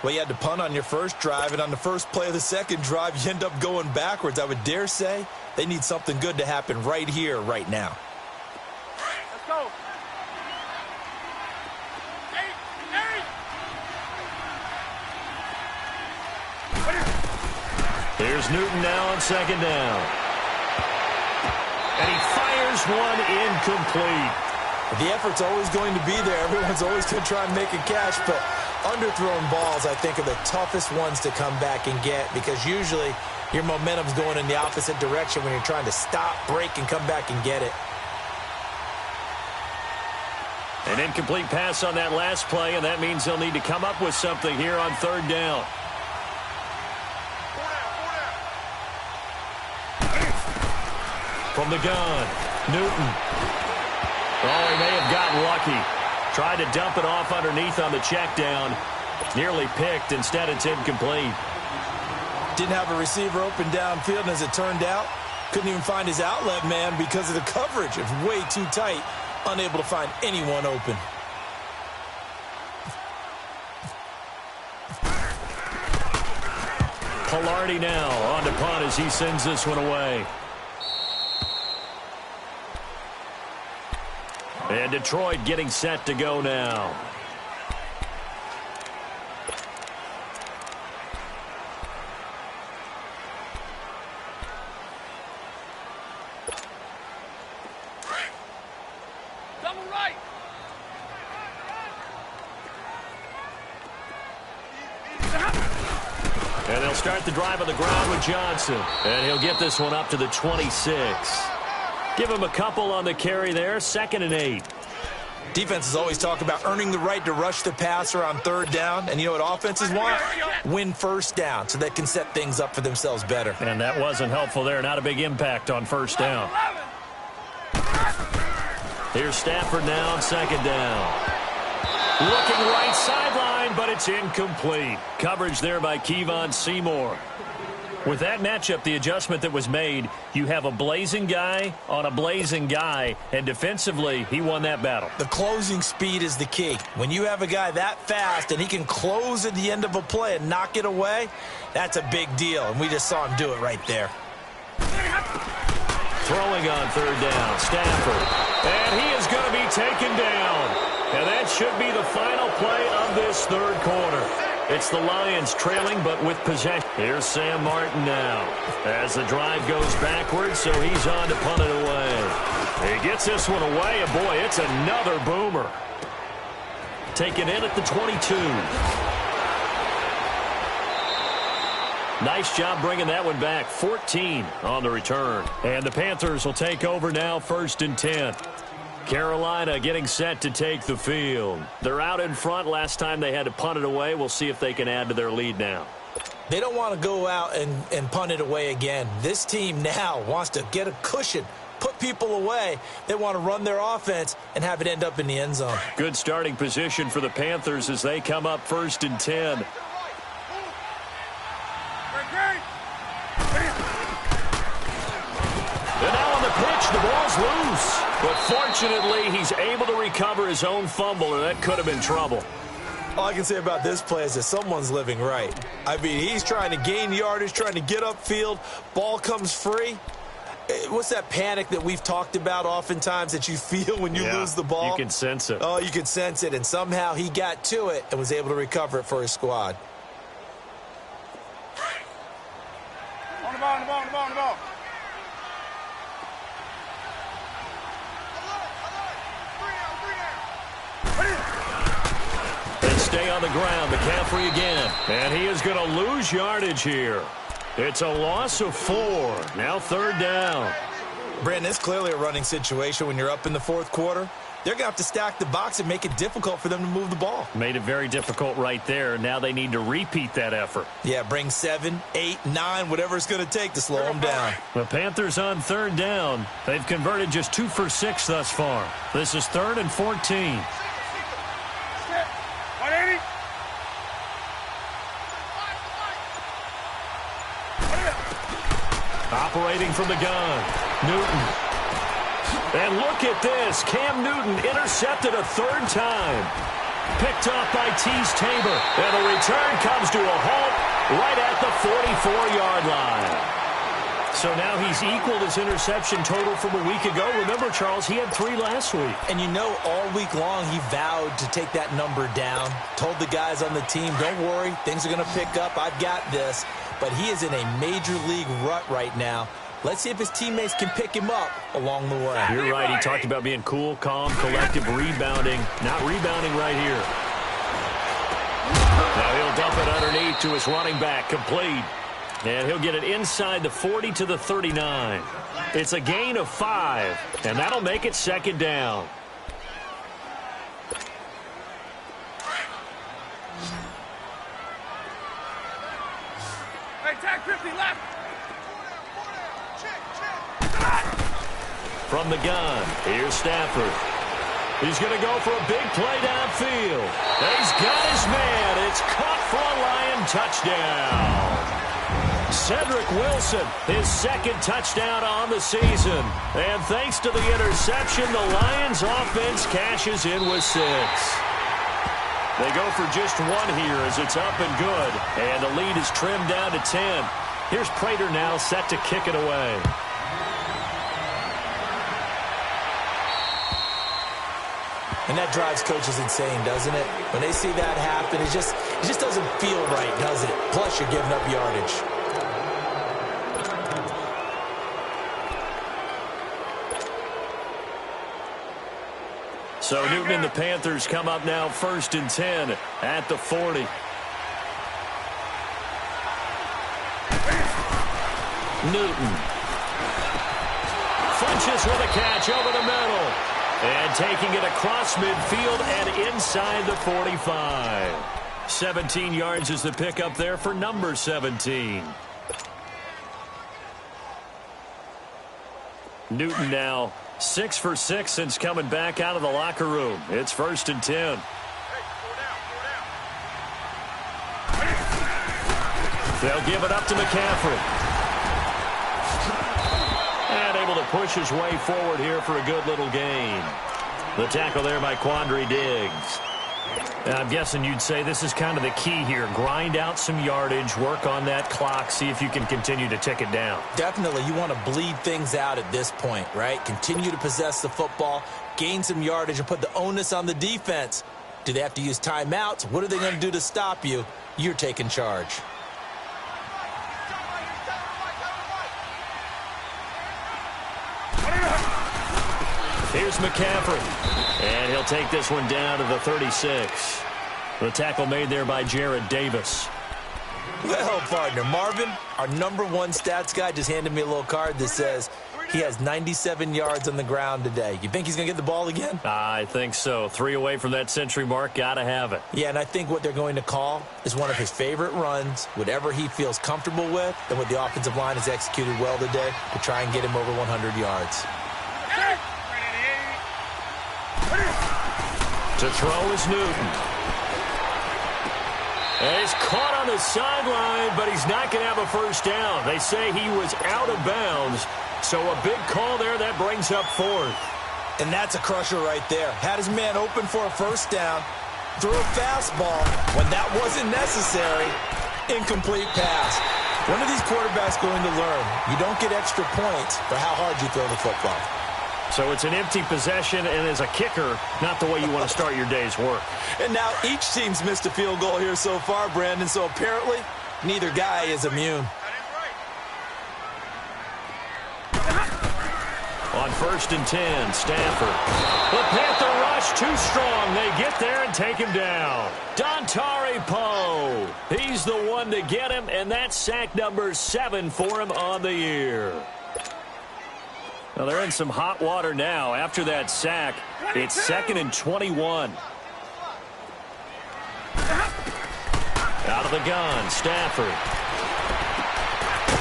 Well, you had to punt on your first drive, and on the first play of the second drive, you end up going backwards. I would dare say they need something good to happen right here, right now. Let's go. Here's Newton now on 2nd down. And he fires one incomplete. The effort's always going to be there. Everyone's always going to try and make a catch, but underthrown balls, I think, are the toughest ones to come back and get because usually your momentum's going in the opposite direction when you're trying to stop, break, and come back and get it. An incomplete pass on that last play, and that means they'll need to come up with something here on 3rd down. From the gun, Newton. Oh, he may have gotten lucky. Tried to dump it off underneath on the check down. Nearly picked. Instead, it's incomplete. Didn't have a receiver open downfield, and as it turned out, couldn't even find his outlet man because of the coverage. It was way too tight, unable to find anyone open. Pilardi now on to punt as he sends this one away. And Detroit getting set to go now. Double right. And they'll start the drive on the ground with Johnson. And he'll get this one up to the 26. Give him a couple on the carry there. 2nd and 8. Defenses always talk about earning the right to rush the passer on 3rd down. And you know what offenses want? Win 1st down so they can set things up for themselves better. And that wasn't helpful there. Not a big impact on 1st down. Here's Stafford now on 2nd down. Looking right sideline, but it's incomplete. Coverage there by Kevon Seymour. With that matchup, the adjustment that was made, you have a blazing guy on a blazing guy, and defensively, he won that battle. The closing speed is the key. When you have a guy that fast and he can close at the end of a play and knock it away, that's a big deal, and we just saw him do it right there. Throwing on 3rd down, Stafford. And he is going to be taken down. And that should be the final play of this 3rd quarter. It's the Lions trailing, but with possession. Here's Sam Martin now as the drive goes backwards, so he's on to punt it away. He gets this one away, and boy, it's another boomer. Taken in at the 22. Nice job bringing that one back. 14 on the return. And the Panthers will take over now, 1st and 10. Carolina getting set to take the field. They're out in front. Last time they had to punt it away. We'll see if they can add to their lead now. They don't want to go out and punt it away again. This team now wants to get a cushion, put people away. They want to run their offense and have it end up in the end zone. Good starting position for the Panthers as they come up 1st and 10. And now on the pitch, the ball's loose. But fortunately, he's able to recover his own fumble, or that could have been trouble. All I can say about this play is that someone's living right. I mean, he's trying to gain yardage, trying to get upfield. Ball comes free. What's that panic that we've talked about oftentimes that you feel when you lose the ball? You can sense it. Oh, you can sense it. And somehow he got to it and was able to recover it for his squad. On the ball, on the ball, on the ball, on the ball. Stay on the ground. McCaffrey again. And he is going to lose yardage here. It's a loss of 4. Now 3rd down. Brandon, it's clearly a running situation when you're up in the 4th quarter. They're going to have to stack the box and make it difficult for them to move the ball. Made it very difficult right there. Now they need to repeat that effort. Yeah, bring 7, 8, 9, whatever it's going to take to slow them down. The Panthers on 3rd down. They've converted just 2 for 6 thus far. This is 3rd and 14. Operating from the gun, Newton. And look at this. Cam Newton intercepted a 3rd time. Picked off by Tease Tabor. And the return comes to a halt right at the 44-yard line. So now he's equaled his interception total from a week ago. Remember, Charles, he had 3 last week. And you know, all week long he vowed to take that number down. Told the guys on the team, don't worry, things are going to pick up. I've got this. But he is in a major league rut right now. Let's see if his teammates can pick him up along the way. You're right. He talked about being cool, calm, collective, rebounding. Not rebounding right here. Now he'll dump it underneath to his running back. Complete. And he'll get it inside the 40 to the 39. It's a gain of 5. And that'll make it 2nd down. Hey, tag 50 left. From the gun, here's Stafford. He's going to go for a big play downfield. He's got his man. It's caught for a Lion touchdown. Cedric Wilson, his second touchdown on the season. And thanks to the interception, the Lions offense cashes in with 6. They go for just 1 here as it's up and good. And the lead is trimmed down to 10. Here's Prater now set to kick it away. And that drives coaches insane, doesn't it? When they see that happen, it just doesn't feel right, does it? Plus, you're giving up yardage. So Newton and the Panthers come up now 1st and 10 at the 40. Newton flinches with a catch over the middle. And taking it across midfield and inside the 45. 17 yards is the pickup there for number 17. Newton now 6 for 6 since coming back out of the locker room. It's 1st and 10. They'll give it up to McCaffrey. And able to push his way forward here for a good little gain. The tackle there by Quandre Diggs. I'm guessing you'd say this is kind of the key here. Grind out some yardage, work on that clock, see if you can continue to tick it down. Definitely. You want to bleed things out at this point, right? Continue to possess the football, gain some yardage, and put the onus on the defense. Do they have to use timeouts? What are they going to do to stop you? You're taking charge. Here's McCaffrey, and he'll take this one down to the 36. The tackle made there by Jared Davis. Well, partner, Marvin, our number 1 stats guy, just handed me a little card that says he has 97 yards on the ground today. You think he's going to get the ball again? I think so. 3 away from that century mark. Got to have it. Yeah, and I think what they're going to call is one of his favorite runs, whatever he feels comfortable with, and what the offensive line has executed well today to try and get him over 100 yards. To throw is Newton. And he's caught on the sideline, but he's not going to have a first down. They say he was out of bounds, so a big call there that brings up 4th. And that's a crusher right there. Had his man open for a first down, threw a fastball when that wasn't necessary, incomplete pass. When are these quarterbacks going to learn? You don't get extra points for how hard you throw the football. So it's an empty possession, and as a kicker, not the way you want to start your day's work. And now each team's missed a field goal here so far, Brandon, so apparently neither guy is immune. On 1st and 10, Stafford. The Panther rush too strong. They get there and take him down. Dontari Poe. He's the one to get him, and that's sack number 7 for him on the year. Well, they're in some hot water now. After that sack, it's 2nd and 21. Out of the gun, Stafford.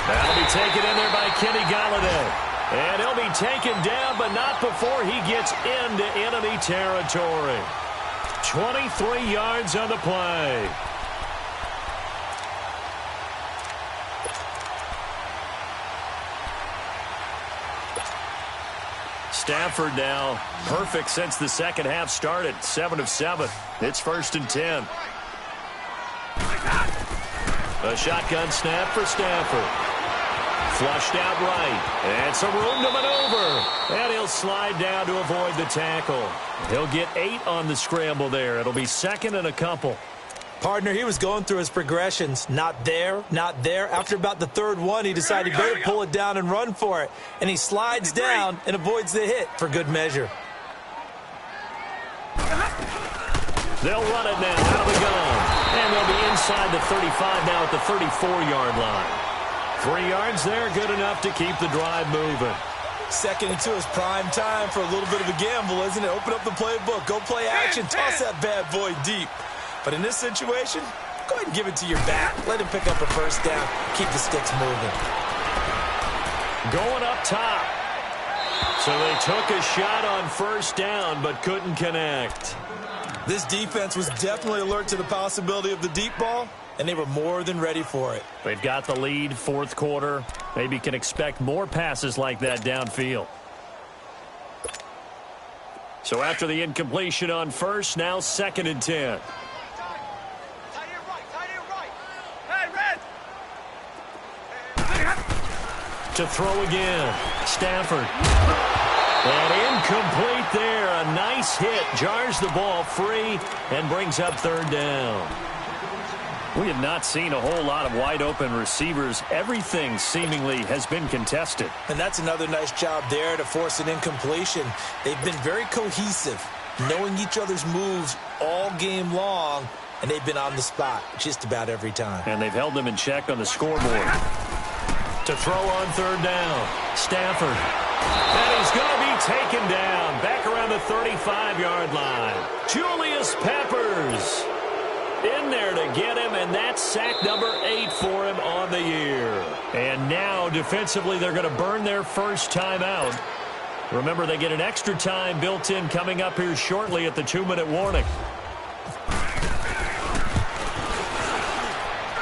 That'll be taken in there by Kenny Galladay. And he'll be taken down, but not before he gets into enemy territory. 23 yards on the play. Stafford now perfect since the second half started. 7 of 7. It's 1st and 10. A shotgun snap for Stafford. Flushed out right. And some room to maneuver. And he'll slide down to avoid the tackle. He'll get 8 on the scramble there. It'll be 2nd and a couple. Partner, he was going through his progressions. Not there, not there. After about the 3rd one, he decided he better pull it down and run for it. And he slides down and avoids the hit for good measure. They'll run it now out of the gun. And they'll be inside the 35 now at the 34-yard line. 3 yards there, good enough to keep the drive moving. 2nd and 2 is prime time for a little bit of a gamble, isn't it? Open up the playbook, go play action, toss that bad boy deep. But in this situation, go ahead and give it to your back. Let him pick up a first down. Keep the sticks moving. Going up top. So they took a shot on first down, but couldn't connect. This defense was definitely alert to the possibility of the deep ball, and they were more than ready for it. They've got the lead, fourth quarter. Maybe can expect more passes like that downfield. So after the incompletion on first, now 2nd and 10. To throw again. Stafford. And incomplete there. A nice hit. Jars the ball free and brings up 3rd down. We have not seen a whole lot of wide open receivers. Everything seemingly has been contested. And that's another nice job there to force an incompletion. They've been very cohesive, knowing each other's moves all game long, and they've been on the spot just about every time. And they've held them in check on the scoreboard. To throw on 3rd down. Stafford. And he's going to be taken down. Back around the 35-yard line. Julius Peppers in there to get him, and that's sack number 8 for him on the year. And now, defensively, they're going to burn their first timeout. Remember, they get an extra time built in coming up here shortly at the 2-minute warning.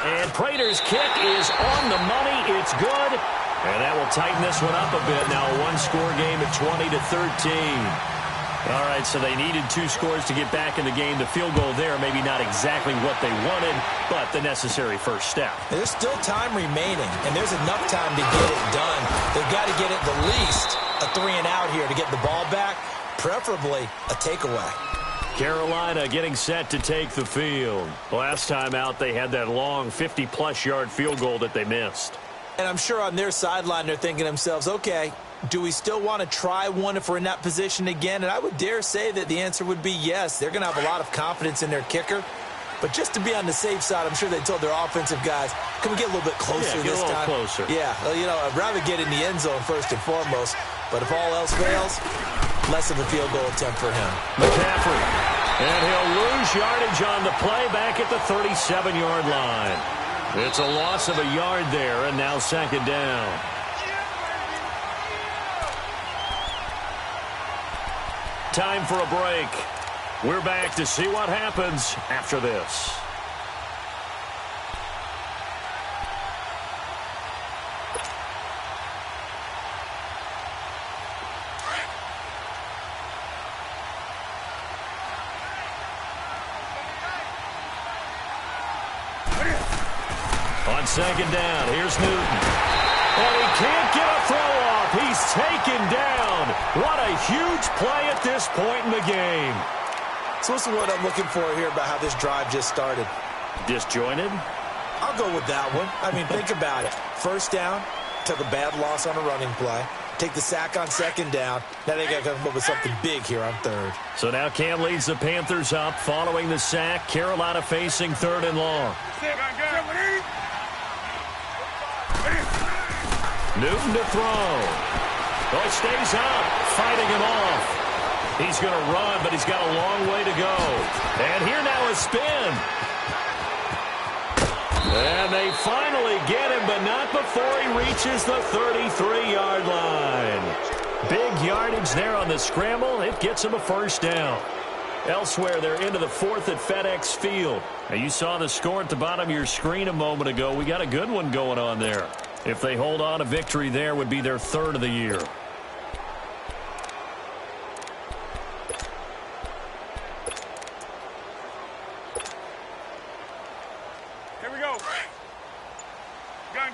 And Prater's kick is on the money. It's good. And that will tighten this one up a bit. Now a one-score game at 20-13. All right, so they needed 2 scores to get back in the game. The field goal there, maybe not exactly what they wanted, but the necessary first step. There's still time remaining, and there's enough time to get it done. They've got to get it the least a 3-and-out here to get the ball back, preferably a takeaway. Carolina getting set to take the field. Last time out, they had that long 50-plus yard field goal that they missed. And I'm sure on their sideline they're thinking to themselves, okay, do we still want to try one if we're in that position again? And I would dare say that the answer would be yes. They're going to have a lot of confidence in their kicker. But just to be on the safe side, I'm sure they told their offensive guys, can we get a little bit closer this time? Closer. Yeah, well, you know, I'd rather get in the end zone first and foremost. But if all else fails, less of a field goal attempt for him. McCaffrey. And he'll lose yardage on the play back at the 37-yard line. It's a loss of a yard there, and now 2nd down. Time for a break. We're back to see what happens after this. On 2nd down, here's Newton. And he can't get a throw off. He's taken down. What a huge play at this point in the game. So what's the word I'm looking for here about how this drive just started? Disjointed? I'll go with that one. I mean, think about it. First down, took a bad loss on a running play. Take the sack on 2nd down. Now they got to come up with something big here on 3rd. So now Cam leads the Panthers up following the sack. Carolina facing 3rd and long. Newton to throw. Oh, it stays up, fighting him off. He's going to run, but he's got a long way to go. And here now is spin. And they finally get him, but not before he reaches the 33-yard line. Big yardage there on the scramble. It gets him a first down. Elsewhere, they're into the 4th at FedEx Field. Now, you saw the score at the bottom of your screen a moment ago. We got a good one going on there. If they hold on, a victory there would be their 3rd of the year. Here we go. Gun.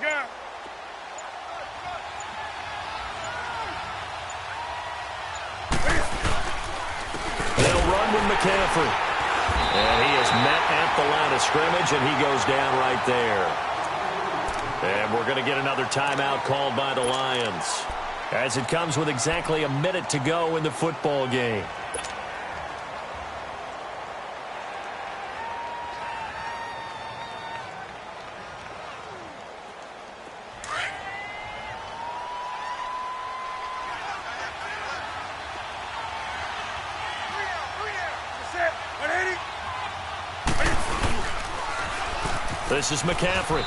They'll run with McCaffrey. And he is met at the line of scrimmage, and he goes down right there. And we're going to get another timeout called by the Lions, as it comes with exactly a minute to go in the football game. This is McCaffrey.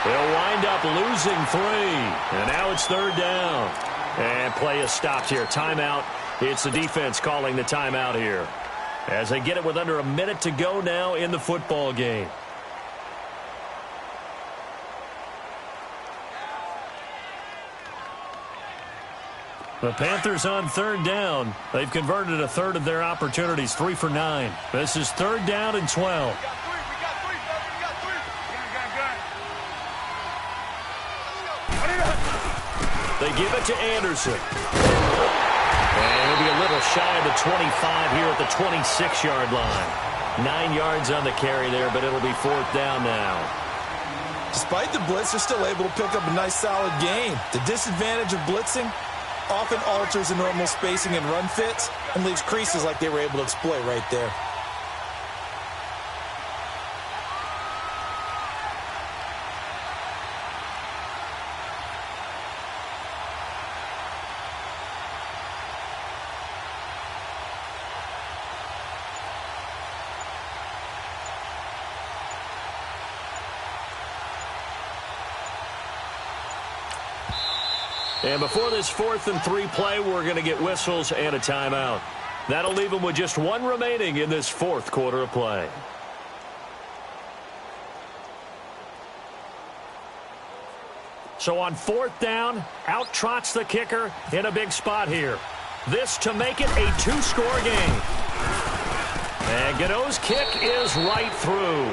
They'll wind up losing 3. And now it's 3rd down. And play is stopped here. Timeout. It's the defense calling the timeout here, as they get it with under a minute to go now in the football game. The Panthers on third down. They've converted a third of their opportunities, 3 for 9. This is third down and 12. They give it to Anderson. And he'll be a little shy of the 25 here at the 26-yard line. 9 yards on the carry there, but it'll be fourth down now. Despite the blitz, they're still able to pick up a nice, solid gain. The disadvantage of blitzing often alters the normal spacing and run fits and leaves creases like they were able to exploit right there. And before this 4th and 3 play, we're going to get whistles and a timeout. That'll leave them with just one remaining in this fourth quarter of play. So on fourth down, out trots the kicker in a big spot here. This to make it a 2-score game. And Godot's kick is right through.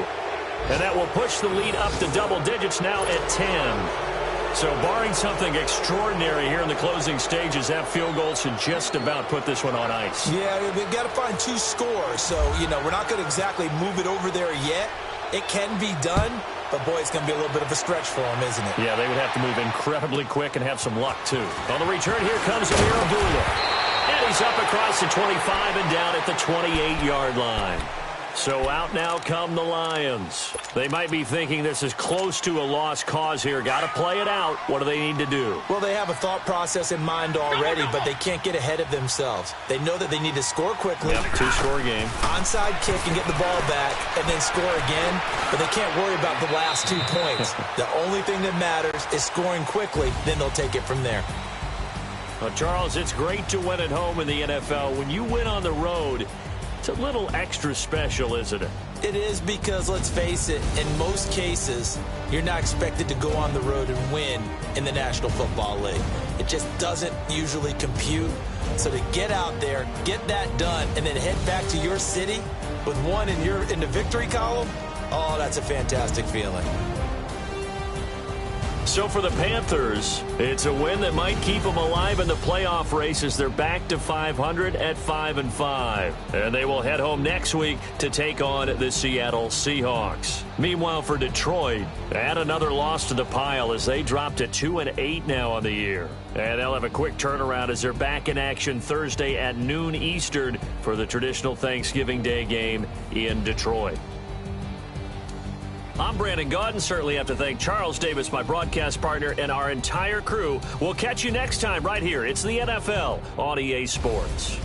And that will push the lead up to double digits now at 10. So barring something extraordinary here in the closing stages, that field goal should just about put this one on ice. Yeah, we've got to find 2 scores. So, we're not going to exactly move it over there yet. It can be done, but, boy, it's going to be a little bit of a stretch for them, isn't it? Yeah, they would have to move incredibly quick and have some luck, too. On the return, here comes Amir Abdullah. And he's up across the 25 and down at the 28-yard line. So out now come the Lions. They might be thinking this is close to a lost cause here. Got to play it out. What do they need to do? Well, they have a thought process in mind already, but they can't get ahead of themselves. They know that they need to score quickly. Yep, 2-score game. Onside kick and get the ball back and then score again, but they can't worry about the last 2 points. The only thing that matters is scoring quickly, then they'll take it from there. Well, Charles, it's great to win at home in the NFL. When you win on the road, it's a little extra special, isn't it? It is because, let's face it, in most cases, you're not expected to go on the road and win in the National Football League. It just doesn't usually compute. So to get out there, get that done, and then head back to your city with one in the victory column, oh, that's a fantastic feeling. So for the Panthers, it's a win that might keep them alive in the playoff race as they're back to 500 at 5-5. And they will head home next week to take on the Seattle Seahawks. Meanwhile, for Detroit, add another loss to the pile as they drop to 2-8 now on the year. And they'll have a quick turnaround as they're back in action Thursday at noon Eastern for the traditional Thanksgiving Day game in Detroit. I'm Brandon Gaudin. Certainly have to thank Charles Davis, my broadcast partner, and our entire crew. We'll catch you next time right here. It's the NFL on EA Sports.